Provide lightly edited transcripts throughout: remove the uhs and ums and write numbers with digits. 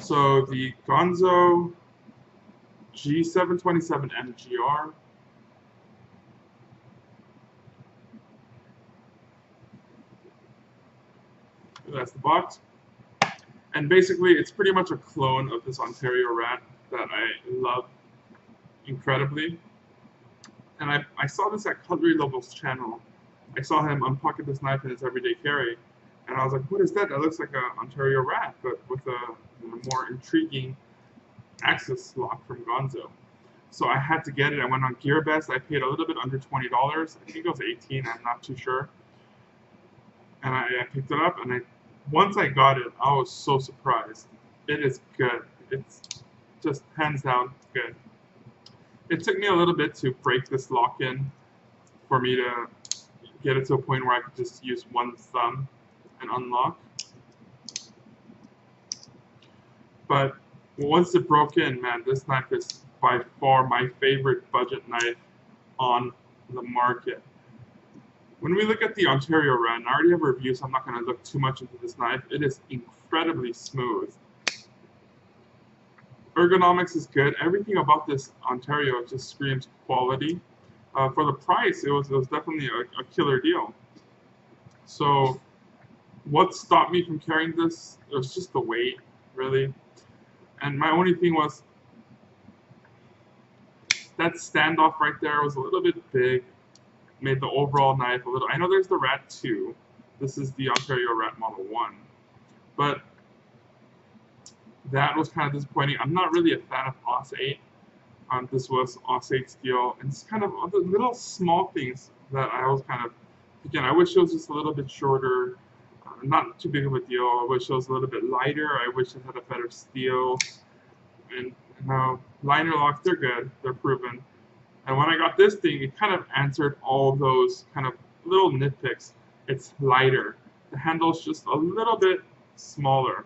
So the Ganzo G727 MGR. That's the box. And basically, it's pretty much a clone of this Ontario rat that I love incredibly. And I saw this at Cutlery Level's channel. I saw him unpocket this knife in his everyday carry. And I was like, what is that? That looks like an Ontario rat, but with a more intriguing axis lock from Ganzo. So I had to get it. I went on GearBest. I paid a little bit under $20. I think it was $18. I'm not too sure. And I picked it up, and once I got it, I was so surprised. It is good. It's just hands down good. It took me a little bit to break this lock-in for me to get it to a point where I could just use one thumb and unlock. But once it broke in, man, this knife is by far my favorite budget knife on the market. When we look at the Ontario rat, and I already have a review, so I'm not going to look too much into this knife. It is incredibly smooth. Ergonomics is good. Everything about this Ontario just screams quality. For the price, it was definitely a killer deal. So what stopped me from carrying this? It was just the weight, really. And my only thing was that standoff right there was a little bit big. Made the overall knife a little. I know there's the Rat 2. This is the Ontario Rat Model 1. But that was kind of disappointing. I'm not really a fan of Os 8. This was Os 8 steel. And it's kind of the little small things that I was kind of, again, I wish it was just a little bit shorter. Not too big of a deal. I wish it was a little bit lighter. I wish it had a better steel. And now, liner locks, they're good. They're proven. And when I got this thing, it kind of answered all those kind of little nitpicks. It's lighter. The handle's just a little bit smaller.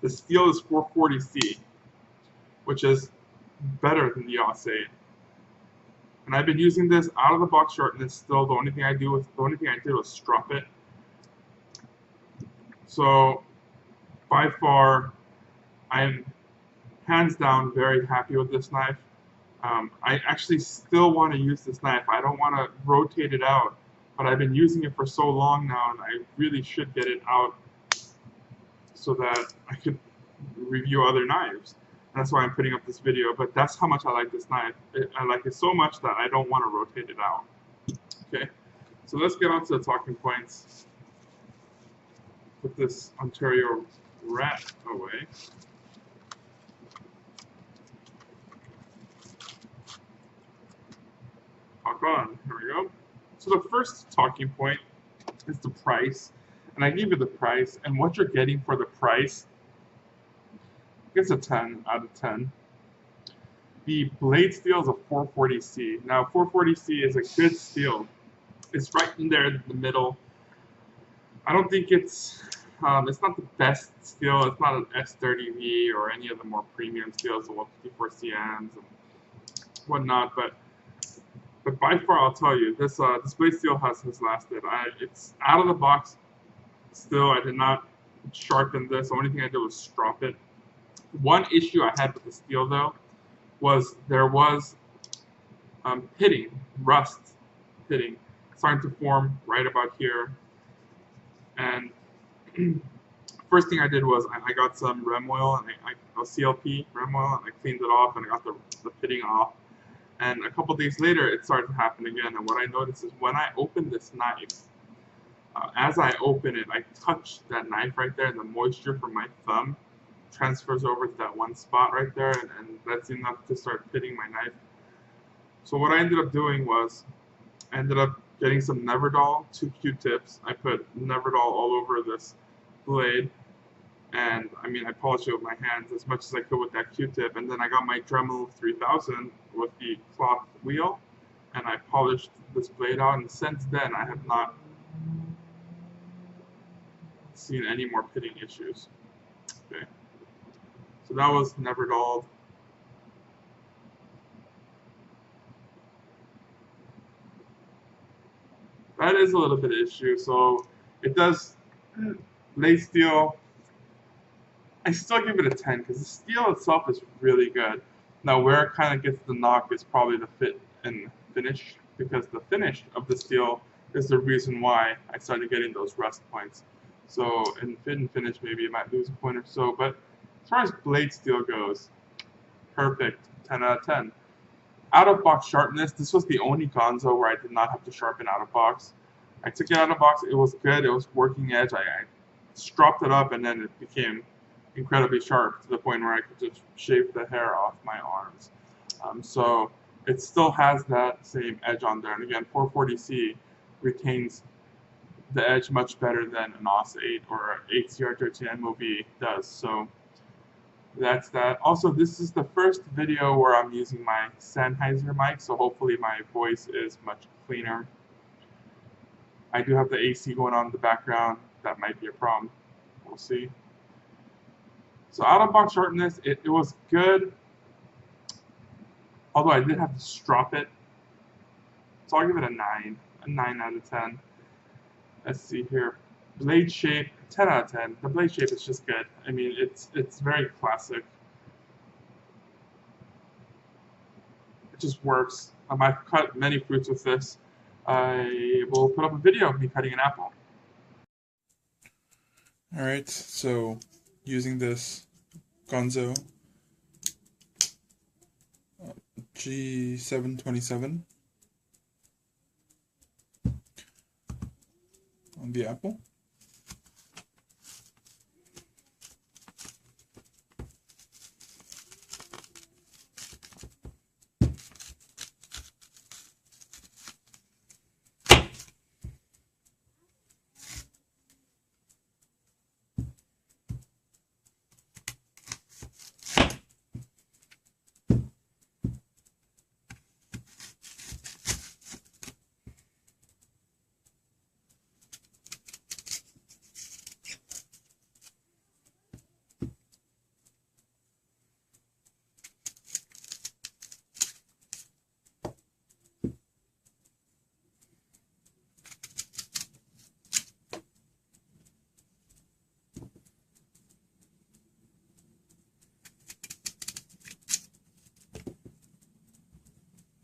The steel is 440C, which is better than the Os 8. And I've been using this out of the box sharpness still. The only thing I did was strop it. So by far, I'm hands down very happy with this knife. I actually still want to use this knife. I don't want to rotate it out, but I've been using it for so long now, and I really should get it out so that I could review other knives. And that's why I'm putting up this video, but that's how much I like this knife. I like it so much that I don't want to rotate it out. Okay, so let's get on to the talking points. Put this Ontario rat away. Talk on, here we go. So the first talking point is the price. And I gave you the price, and what you're getting for the price, it's a 10 out of 10. The blade steel is a 440C. Now, 440C is a good steel. It's right in there in the middle. I don't think it's not the best steel. It's not an S30V or any of the more premium steels, the 154CNs and whatnot. But by far, I'll tell you, this blade steel has lasted. It's out of the box. Still, I did not sharpen this. The only thing I did was strop it. One issue I had with the steel, though, was there was pitting, rust pitting, starting to form right about here. And first thing I did was I got some rem oil, and a CLP rem oil, and I cleaned it off, and I got the pitting off. And a couple days later, it started to happen again. And what I noticed is when I opened this knife, as I open it, I touch that knife right there, and the moisture from my thumb transfers over to that one spot right there, and that's enough to start pitting my knife. So what I ended up doing was, I ended up getting some Neverdol, 2 Q-tips. I put Neverdol all over this blade, and I polished it with my hands as much as I could with that Q-tip, and then I got my Dremel 3000 with the cloth wheel, and I polished this blade out, and since then I have not seen any more pitting issues. Okay, so that was Neverdol. That is a little bit of issue. So it does blade steel I still give it a 10 because the steel itself is really good. Now, where it kind of gets the knock is probably the fit and finish, because the finish of the steel is the reason why I started getting those rust points. So in fit and finish, maybe it might lose a point or so, but as far as blade steel goes, perfect, 10 out of 10. Out of box sharpness, this was the only Ganzo where I did not have to sharpen out of box. I took it out of box, it was good, it was working edge, I stropped it up and then it became incredibly sharp to the point where I could just shave the hair off my arms. So it still has that same edge on there, and again, 440C retains the edge much better than an OS 8 or 8CR13 MOV does. So that's that. Also, this is the first video where I'm using my Sennheiser mic, so hopefully my voice is much cleaner. I do have the AC going on in the background. That might be a problem. We'll see. So out of box sharpness, it was good, although I did have to strop it. So I'll give it a 9 out of 10. Let's see here. Blade shape, 10 out of 10. The blade shape is just good. I mean, it's very classic. It just works. I've cut many fruits with this. I will put up a video of me cutting an apple. Alright, so using this Ganzo G727 on the apple.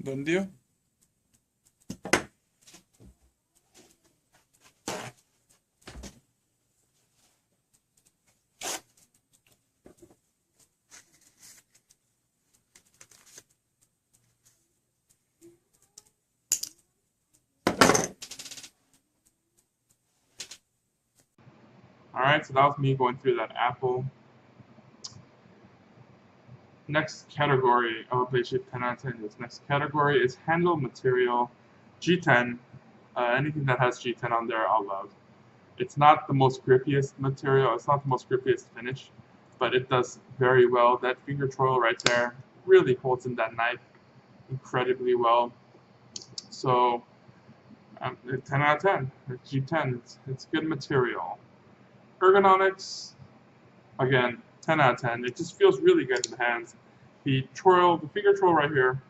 Done deal. Alright, so that was me going through that apple. Next category of blade shape 10 out of 10. This next category is handle material G10. Anything that has G10 on there, I'll love. It's not the most grippiest material, it's not the most grippiest finish, but it does very well. That finger twirl right there really holds in that knife incredibly well. So 10 out of 10. It's G10. It's good material. Ergonomics, again, 10 out of 10. It just feels really good in the hands. The finger twirl right here,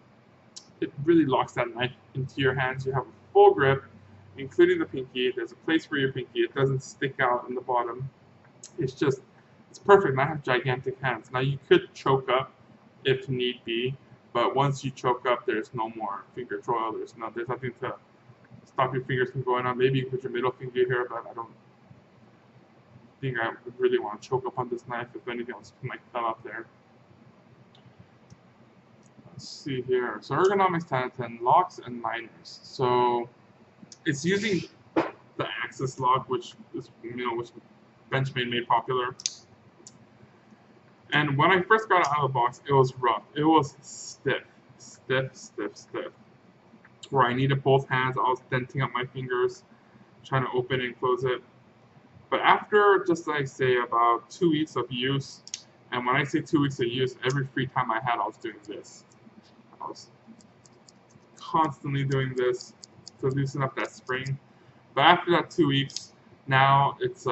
it really locks that knife into your hands. You have a full grip, including the pinky. There's a place for your pinky. It doesn't stick out in the bottom. It's perfect. And I have gigantic hands. Now you could choke up if need be, but once you choke up, there's no more finger twirl. There's nothing to stop your fingers from going on. Maybe you put your middle finger here, but I don't think I would really want to choke up on this knife if anything else might fell up there. Let's see here. So ergonomics 10 out of 10, locks and liners. So it's using the axis lock, which Benchmade made popular. And when I first got it out of the box, it was rough. It was stiff. Where I needed both hands, I was denting up my fingers, trying to open and close it. But after just like say about 2 weeks of use, and when I say 2 weeks of use, every free time I had, I was doing this. I was constantly doing this to loosen up that spring. But after that 2 weeks, now it's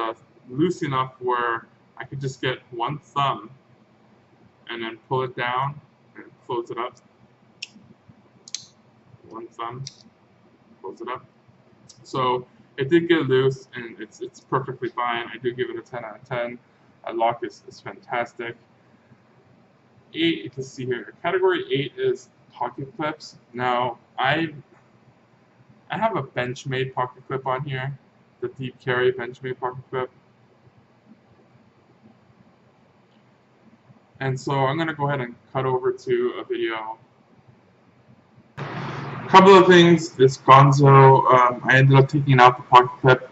loose enough where I could just get one thumb and then pull it down and close it up. One thumb, close it up. So it did get loose, and it's perfectly fine. I do give it a 10 out of 10. lock is fantastic. 8, let's see here. Category 8 is pocket clips. Now, I have a Benchmade pocket clip on here, the deep carry Benchmade pocket clip. And so I'm going to go ahead and cut over to a video. A couple of things. This Ganzo, I ended up taking out the pocket clip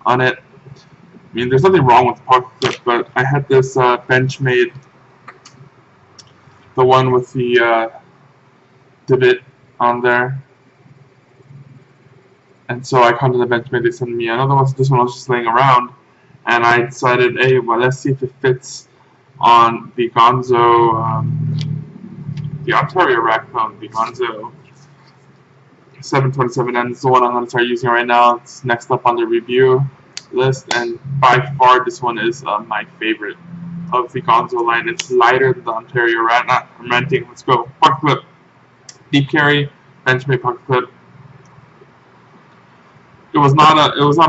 on it. I mean, there's nothing wrong with the pocket clip, but I had this Benchmade, the one with the divot on there. And so I contacted the Benchmade, they sent me another one, so this one was just laying around. And I decided, hey, well, let's see if it fits on the Ganzo, the Ontario rack phone, the Ganzo G727, and this is the one I'm going to start using right now. It's next up on the review list, and by far this one is my favorite of the Ganzo line. It's lighter than the Ontario rack. I'm renting. Let's go. Pocket clip, deep carry, Benchmade pocket clip. It was not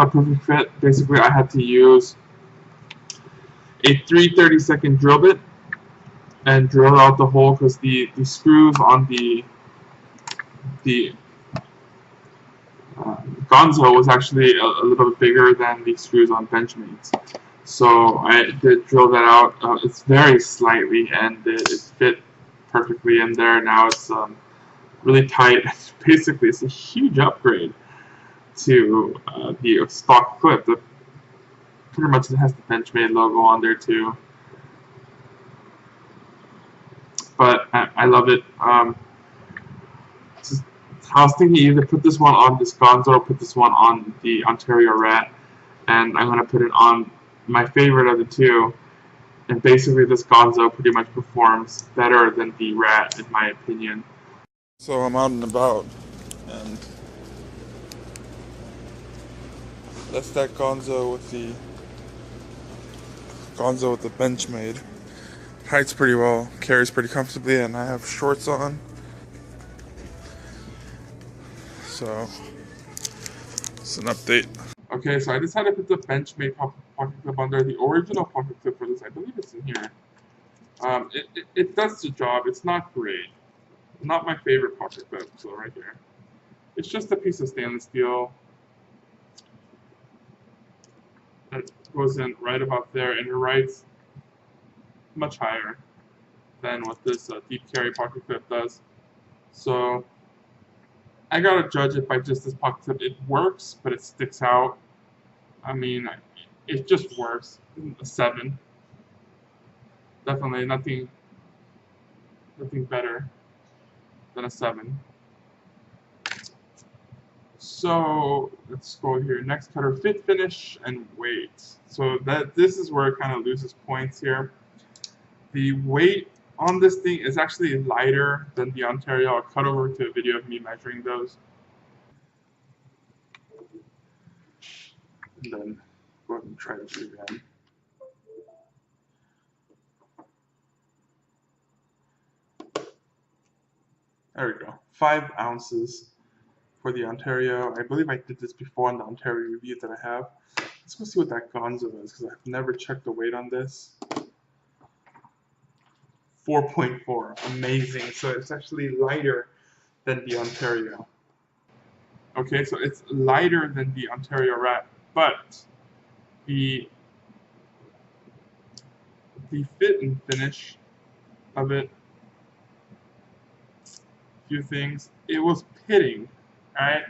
a perfect fit. Basically, I had to use a 3/32 drill bit and drill out the hole because the screws on the Ganzo was actually a little bit bigger than the screws on Benchmade's. So I did drill that out. It's very slightly, and it fit perfectly in there. Now it's really tight. Basically, it's a huge upgrade to the stock clip. Pretty much it has the Benchmade logo on there too. But I love it. I was thinking either put this one on this Ganzo or put this one on the Ontario Rat, and I'm going to put it on my favorite of the two. And basically this Ganzo pretty much performs better than the Rat in my opinion. So I'm out and about, and that's that Ganzo with the Benchmade. Hides pretty well, carries pretty comfortably, and I have shorts on. So it's an update. Okay, so I decided to put the Benchmade pocket clip under. The original pocket clip for this, I believe it's in here. It does the job. It's not great. Not my favorite pocket clip, so right here. It's just a piece of stainless steel that goes in right about there, and it rides much higher than what this deep carry pocket clip does. So I gotta judge it by just this pocket clip. It works, but it sticks out. I mean, it just works. A 7. Definitely nothing better than a 7. So let's go here. Next cutter, fit, finish, and weight. So this is where it kind of loses points here. The weight on this thing is actually lighter than the Ontario. I'll cut over to a video of me measuring those. And then go ahead and try this again. There we go. 5 ounces for the Ontario. I believe I did this before on the Ontario review that I have. Let's go see what that Ganzo is, because I've never checked the weight on this. 4.4. Amazing. So it's actually lighter than the Ontario. Okay, so it's lighter than the Ontario Rat, but the fit and finish of it, a few things. It was pitting, alright?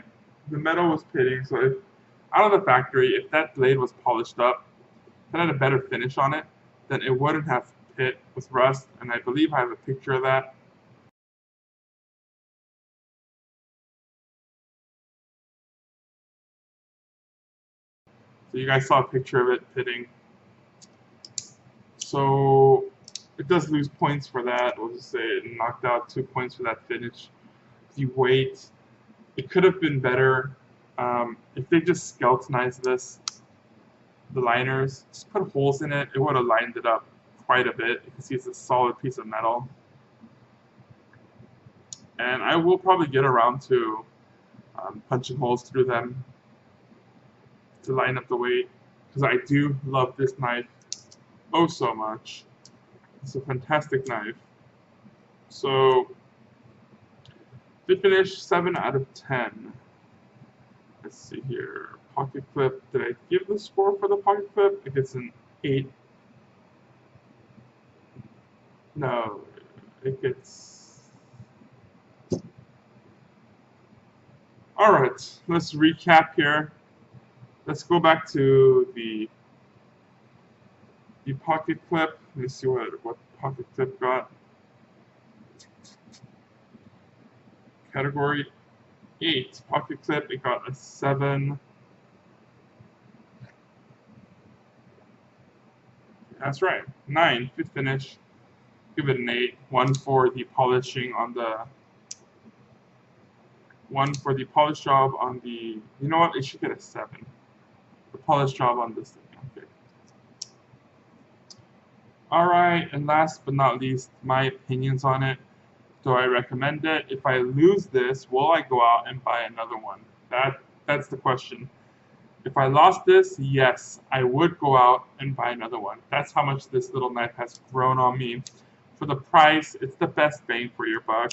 The metal was pitting, so if out of the factory, if that blade was polished up, if it had a better finish on it, then it wouldn't have pit with rust, and I believe I have a picture of that. So you guys saw a picture of it pitting. So it does lose points for that. We'll just say it knocked out 2 points for that finish. The weight, it could have been better if they just skeletonized this, the liners, just put holes in it. It would have lined it up quite a bit. You can see it's a solid piece of metal. And I will probably get around to punching holes through them to line up the weight, because I do love this knife. oh so much. It's a fantastic knife. So, fit finish 7 out of 10. Let's see here. Pocket clip. Did I give the score for the pocket clip? If it's an 8. No, it gets. Alright, let's recap here. Let's go back to the pocket clip. Let me see what pocket clip got. Category 8 pocket clip. It got a 7. That's right. 9 fit finish. Give it an 8. 1 for the polishing on the. 1 for the polish job on the. You know what? It should get a 7. The polish job on this thing. Okay. Alright, and last but not least, my opinions on it. Do I recommend it? If I lose this, will I go out and buy another one? That's the question. If I lost this, yes, I would go out and buy another one. That's how much this little knife has grown on me. For the price, it's the best bang for your buck.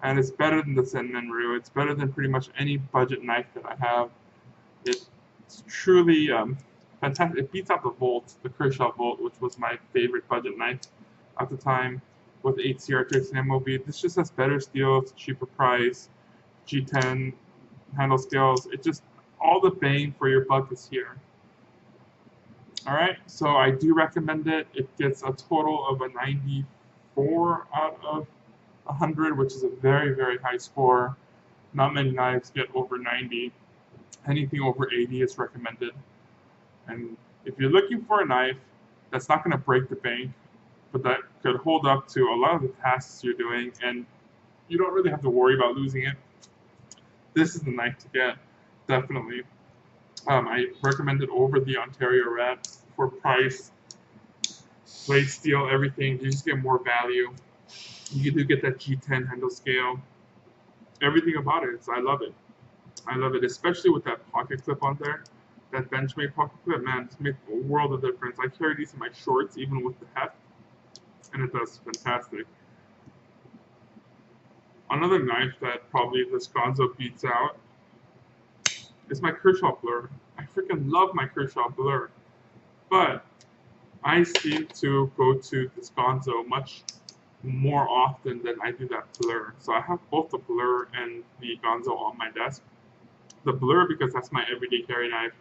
And it's better than the Senmenru. It's better than pretty much any budget knife that I have. It's truly fantastic. It beats out the Volt, the Kershaw Volt, which was my favorite budget knife at the time. With 8 CR6 and MOV. This just has better steel, it's a cheaper price, G10 handle scales. It just, all the bang for your buck is here. Alright, so I do recommend it. It gets a total of a 94 out of 100, which is a very, very high score. Not many knives get over 90. Anything over 80 is recommended. And if you're looking for a knife that's not going to break the bank, but that could hold up to a lot of the tasks you're doing, and you don't really have to worry about losing it, this is the knife to get, definitely. I recommend it over the Ontario Red for price, blade steel, everything. You just get more value. You do get that G10 handle scale. Everything about it, I love it. I love it, especially with that pocket clip on there. That Benchmade pocket clip, man, it's made a world of difference. I carry these in my shorts, even with the heft. And it does fantastic. Another knife that probably this Ganzo beats out is my Kershaw Blur. I freaking love my Kershaw Blur. But I seem to go to this Ganzo much more often than I do that Blur. So I have both the Blur and the Ganzo on my desk. The Blur because that's my everyday carry knife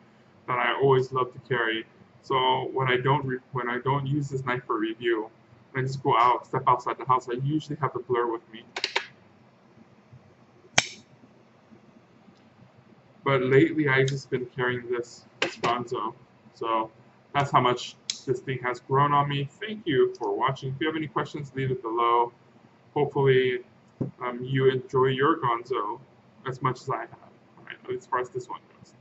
that I always love to carry. So when I don't use this knife for review, I just go out, step outside the house, I usually have the Blur with me. But lately, I've just been carrying this Ganzo. So that's how much this thing has grown on me. Thank you for watching. If you have any questions, leave it below. Hopefully, you enjoy your Ganzo as much as I have, right? As far as this one goes.